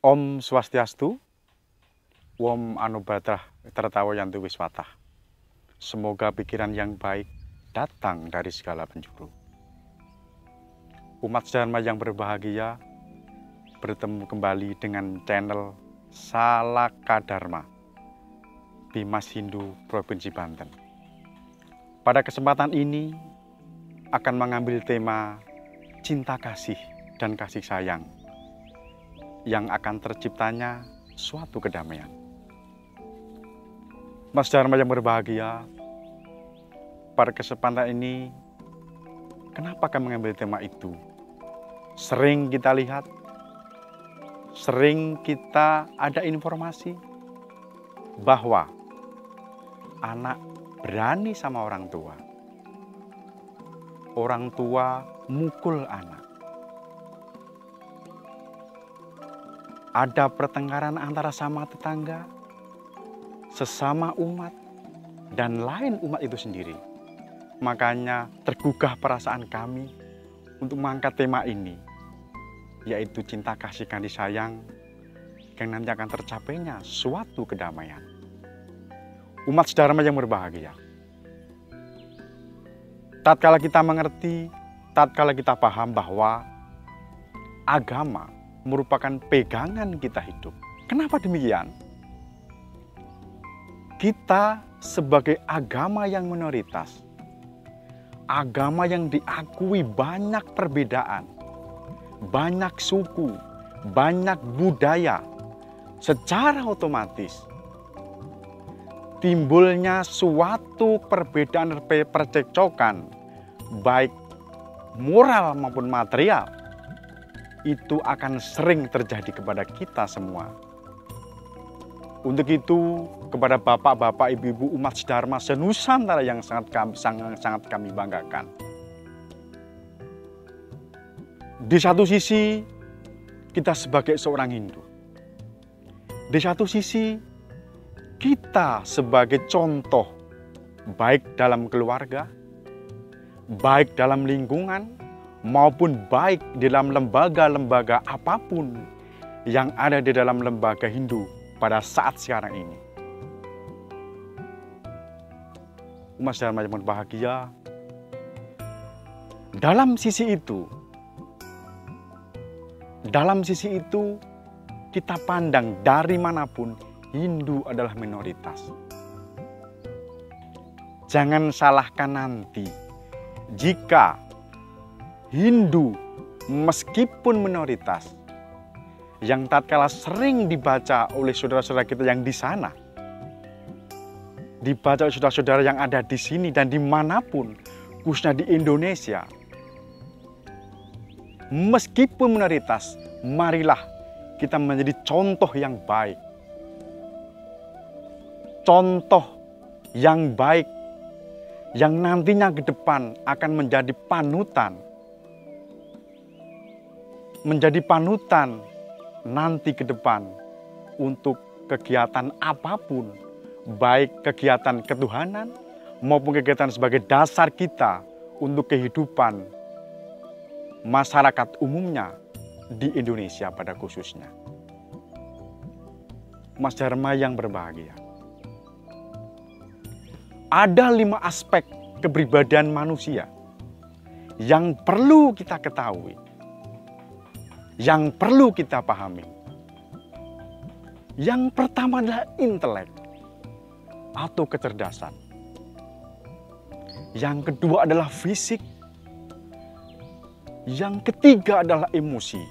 Om Swastiastu, Om Anubadrah Tertawayantu Wiswatah. Semoga pikiran yang baik datang dari segala penjuru. Umat Dharma yang berbahagia, bertemu kembali dengan channel Salaka Dharma, Bimas Hindu Provinsi Banten. Pada kesempatan ini akan mengambil tema cinta kasih dan kasih sayang yang akan terciptanya suatu kedamaian. Mas Dharma yang berbahagia, pada kesempatan ini kenapa kami mengambil tema itu? Sering kita lihat, sering kita ada informasi bahwa anak berani sama orang tua mukul anak. Ada pertengkaran antara sama tetangga, sesama umat, dan lain umat itu sendiri. Makanya tergugah perasaan kami untuk mengangkat tema ini, yaitu cinta kasih sayang yang nanti akan tercapainya suatu kedamaian. Umat Dharma yang berbahagia, tatkala kita mengerti, tatkala kita paham bahwa agama merupakan pegangan kita hidup. Kenapa demikian? Kita sebagai agama yang minoritas, agama yang diakui banyak perbedaan, banyak suku, banyak budaya, secara otomatis timbulnya suatu perbedaan percekcokan, baik moral maupun material, itu akan sering terjadi kepada kita semua. Untuk itu, kepada bapak-bapak, ibu-ibu umat Dharma senusantara yang sangat kami banggakan. Di satu sisi, kita sebagai seorang Hindu. Di satu sisi, kita sebagai contoh, baik dalam keluarga, baik dalam lingkungan, maupun baik dalam lembaga-lembaga apapun yang ada di dalam lembaga Hindu pada saat sekarang ini. Umat Dharma yang berbahagia, dalam sisi itu kita pandang dari manapun, Hindu adalah minoritas. Jangan salahkan nanti jika Hindu meskipun minoritas yang tatkala sering dibaca oleh saudara-saudara kita yang di sana, dibaca oleh saudara-saudara yang ada di sini dan dimanapun, khususnya di Indonesia, meskipun minoritas, marilah kita menjadi contoh yang baik. Contoh yang baik yang nantinya ke depan akan menjadi panutan. Menjadi panutan nanti ke depan untuk kegiatan apapun, baik kegiatan ketuhanan maupun kegiatan sebagai dasar kita untuk kehidupan masyarakat umumnya di Indonesia pada khususnya. Mas Dharma yang berbahagia, ada 5 aspek kepribadian manusia yang perlu kita ketahui, yang perlu kita pahami. Yang pertama adalah intelek atau kecerdasan. Yang kedua adalah fisik. Yang ketiga adalah emosi.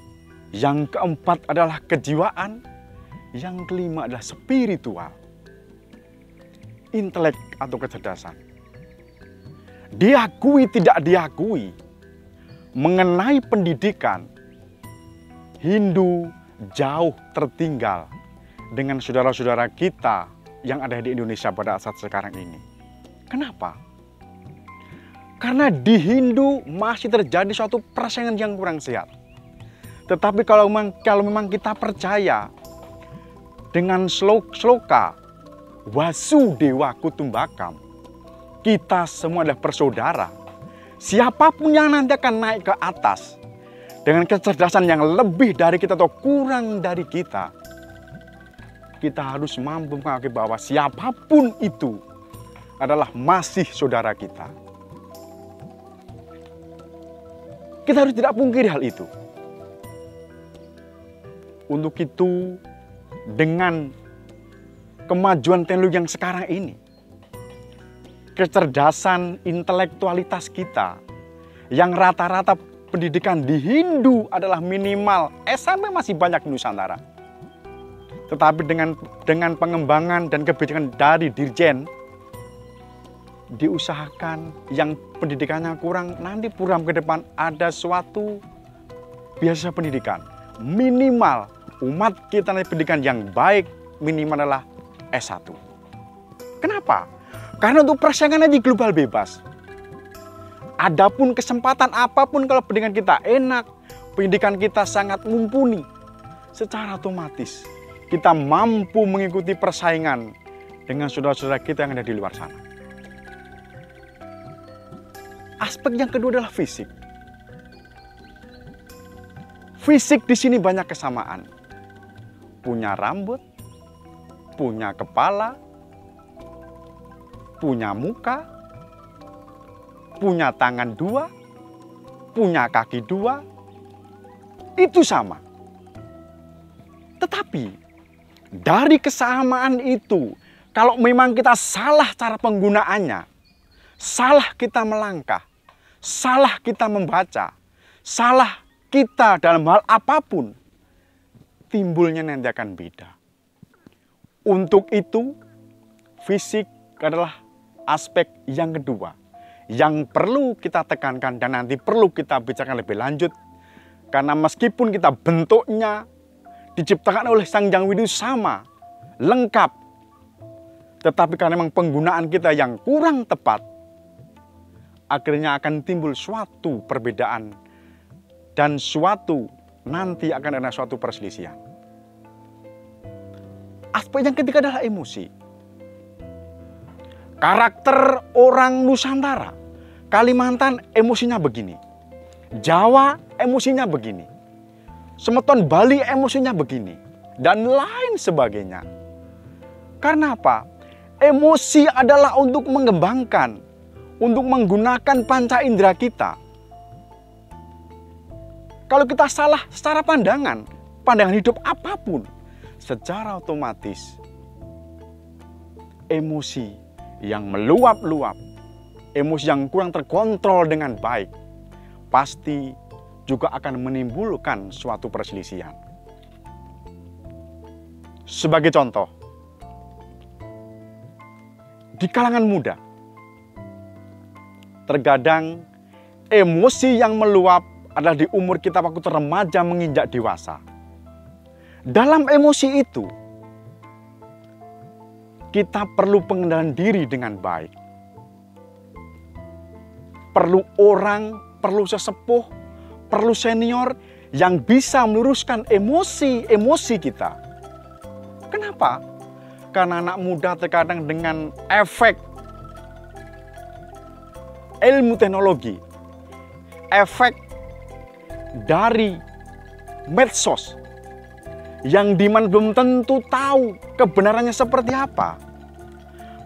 Yang keempat adalah kejiwaan. Yang kelima adalah spiritual. Intelek atau kecerdasan. Diakui tidak diakui, mengenai pendidikan, Hindu jauh tertinggal dengan saudara-saudara kita yang ada di Indonesia pada saat sekarang ini. Kenapa? Karena di Hindu masih terjadi suatu persaingan yang kurang sehat. Tetapi kalau memang kita percaya dengan sloka Wasudewa Kutumbakam, kita semua adalah bersaudara. Siapapun yang nanti akan naik ke atas, dengan kecerdasan yang lebih dari kita atau kurang dari kita harus mampu mengakui bahwa siapapun itu adalah masih saudara kita. Kita harus tidak pungkiri hal itu. Untuk itu, dengan kemajuan teknologi yang sekarang ini, kecerdasan intelektualitas kita yang rata-rata pendidikan di Hindu adalah minimal SMP masih banyak di Nusantara. Tetapi dengan pengembangan dan kebijakan dari Dirjen, diusahakan yang pendidikannya kurang, nanti program ke depan ada suatu beasiswa pendidikan. Minimal umat kita nanti pendidikan yang baik minimal adalah S1. Kenapa? Karena untuk persaingannya di global bebas. Adapun kesempatan apapun kalau pendidikan kita enak, pendidikan kita sangat mumpuni, secara otomatis kita mampu mengikuti persaingan dengan saudara-saudara kita yang ada di luar sana. Aspek yang kedua adalah fisik. Fisik di sini banyak kesamaan. Punya rambut, punya kepala, punya muka, punya tangan dua, punya kaki dua, itu sama. Tetapi dari kesamaan itu, kalau memang kita salah cara penggunaannya, salah kita melangkah, salah kita membaca, salah kita dalam hal apapun, timbulnya nanti akan beda. Untuk itu, fisik adalah aspek yang kedua yang perlu kita tekankan dan nanti perlu kita bicarakan lebih lanjut. Karena meskipun kita bentuknya diciptakan oleh Sang Hyang Widi sama, lengkap, tetapi karena memang penggunaan kita yang kurang tepat, akhirnya akan timbul suatu perbedaan dan nanti akan ada suatu perselisihan. Aspek yang ketiga adalah emosi. Karakter orang Nusantara, Kalimantan emosinya begini, Jawa emosinya begini, Semeton Bali emosinya begini, dan lain sebagainya. Karena apa? Emosi adalah untuk mengembangkan, untuk menggunakan panca indera kita. Kalau kita salah secara pandangan hidup apapun, secara otomatis emosi yang meluap-luap, emosi yang kurang terkontrol dengan baik, pasti juga akan menimbulkan suatu perselisihan. Sebagai contoh, di kalangan muda, terkadang emosi yang meluap adalah di umur kita waktu remaja menginjak dewasa. Dalam emosi itu, kita perlu pengendalian diri dengan baik. Perlu orang, perlu sesepuh, perlu senior yang bisa meluruskan emosi kita. Kenapa? Karena anak muda terkadang dengan efek ilmu teknologi, efek dari medsos, yang dimana belum tentu tahu kebenarannya seperti apa.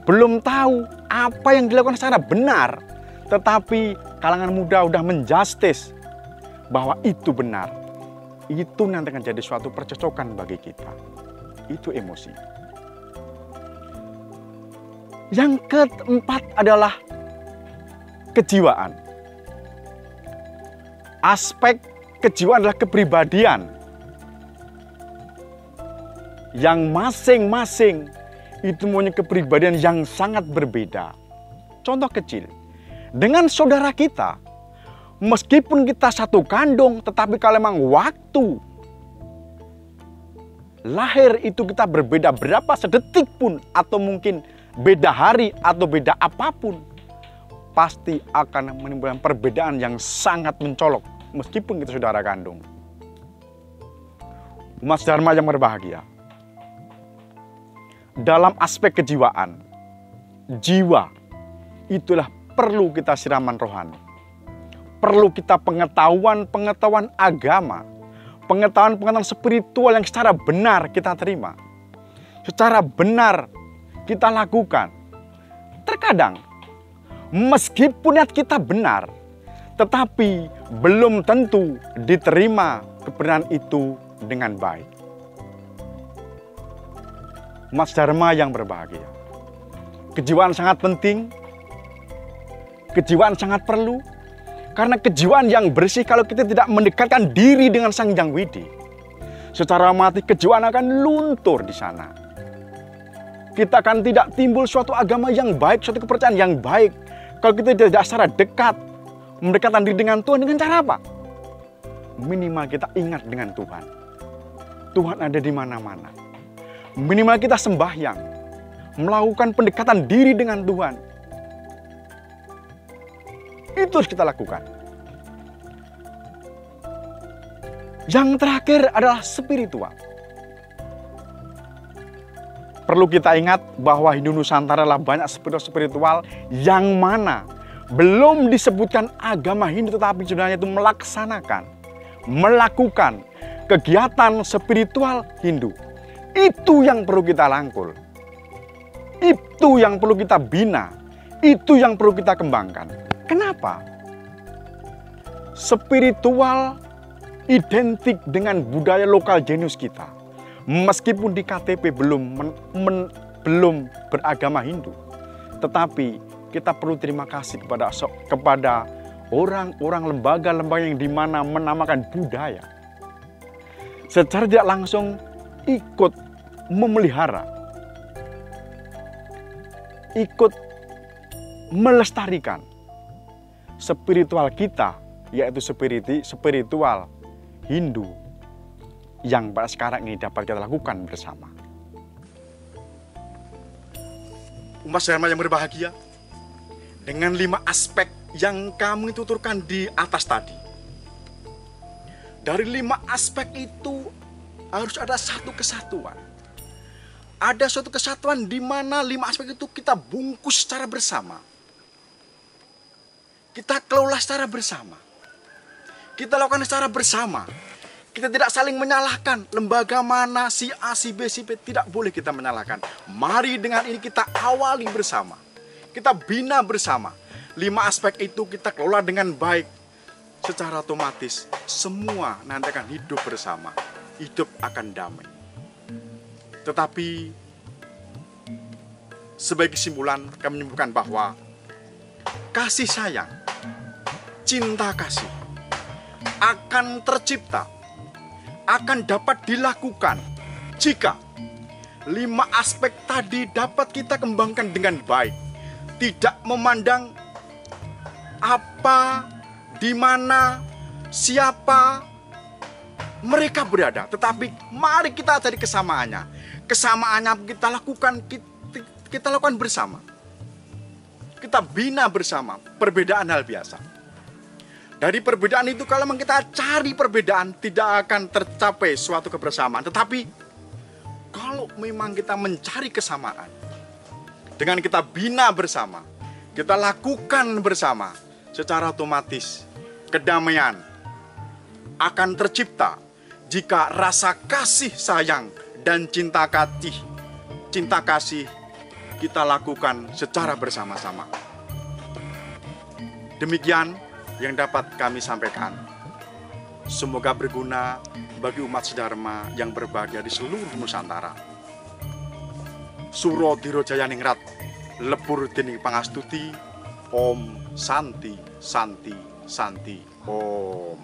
Belum tahu apa yang dilakukan secara benar. Tetapi kalangan muda udah menjustis bahwa itu benar. Itu nanti akan jadi suatu percocokan bagi kita. Itu emosi. Yang keempat adalah kejiwaan. Aspek kejiwaan adalah kepribadian yang masing-masing itu punya kepribadian yang sangat berbeda. Contoh kecil, dengan saudara kita, meskipun kita satu kandung, tetapi kalau memang waktu lahir itu kita berbeda berapa sedetik pun, atau mungkin beda hari atau beda apapun, pasti akan menimbulkan perbedaan yang sangat mencolok meskipun kita saudara kandung. Umat Dharma yang berbahagia, dalam aspek kejiwaan, jiwa itulah perlu kita siraman rohani, perlu kita pengetahuan agama, pengetahuan spiritual yang secara benar kita terima, secara benar kita lakukan. Terkadang, meskipun niat kita benar, tetapi belum tentu diterima kebenaran itu dengan baik. Umat Dharma yang berbahagia, kejiwaan sangat penting, kejiwaan sangat perlu, karena kejiwaan yang bersih kalau kita tidak mendekatkan diri dengan Sang Hyang Widi, secara mati kejiwaan akan luntur di sana. Kita akan tidak timbul suatu agama yang baik, suatu kepercayaan yang baik, kalau kita tidak secara dekat mendekatkan diri dengan Tuhan. Dengan cara apa? Minimal kita ingat dengan Tuhan. Tuhan ada di mana-mana. Minimal kita sembahyang, melakukan pendekatan diri dengan Tuhan. Itu harus kita lakukan. Yang terakhir adalah spiritual. Perlu kita ingat bahwa Hindu Nusantara adalah banyak spiritual yang mana belum disebutkan agama Hindu, tetapi sebenarnya itu melakukan kegiatan spiritual Hindu. Itu yang perlu kita rangkul. Itu yang perlu kita bina. Itu yang perlu kita kembangkan. Kenapa? Spiritual identik dengan budaya lokal jenius kita. Meskipun di KTP belum beragama Hindu, tetapi kita perlu terima kasih kepada orang-orang, lembaga-lembaga yang dimana menamakan budaya. Secara tidak langsung ikut memelihara, ikut melestarikan spiritual kita, yaitu spiritual Hindu yang pada sekarang ini dapat kita lakukan bersama. Umat Dharma yang berbahagia, dengan 5 aspek yang kami tuturkan di atas tadi, dari 5 aspek itu harus ada satu kesatuan. Ada suatu kesatuan di mana 5 aspek itu kita bungkus secara bersama. Kita kelola secara bersama. Kita lakukan secara bersama. Kita tidak saling menyalahkan lembaga mana, si A, si B, si B. Tidak boleh kita menyalahkan. Mari dengan ini kita awali bersama. Kita bina bersama. 5 aspek itu kita kelola dengan baik. Secara otomatis semua nanti akan hidup bersama. Hidup akan damai. Tetapi sebagai kesimpulan kami menyimpulkan bahwa kasih sayang, cinta kasih akan tercipta, akan dapat dilakukan jika 5 aspek tadi dapat kita kembangkan dengan baik. Tidak memandang apa, di mana, siapa mereka berada, tetapi mari kita cari kesamaannya. Kesamaannya kita lakukan bersama. Kita bina bersama. Perbedaan hal biasa. Dari perbedaan itu kalau memang kita cari perbedaan, tidak akan tercapai suatu kebersamaan. Tetapi kalau memang kita mencari kesamaan, dengan kita bina bersama, kita lakukan bersama, secara otomatis kedamaian akan tercipta jika rasa kasih sayang dan cinta kasih kita lakukan secara bersama-sama. Demikian yang dapat kami sampaikan. Semoga berguna bagi umat Dharma yang berbahagia di seluruh Nusantara. Suro Diro Jayaningrat, lebur dening pangastuti. Om Santi Santi Santi Om.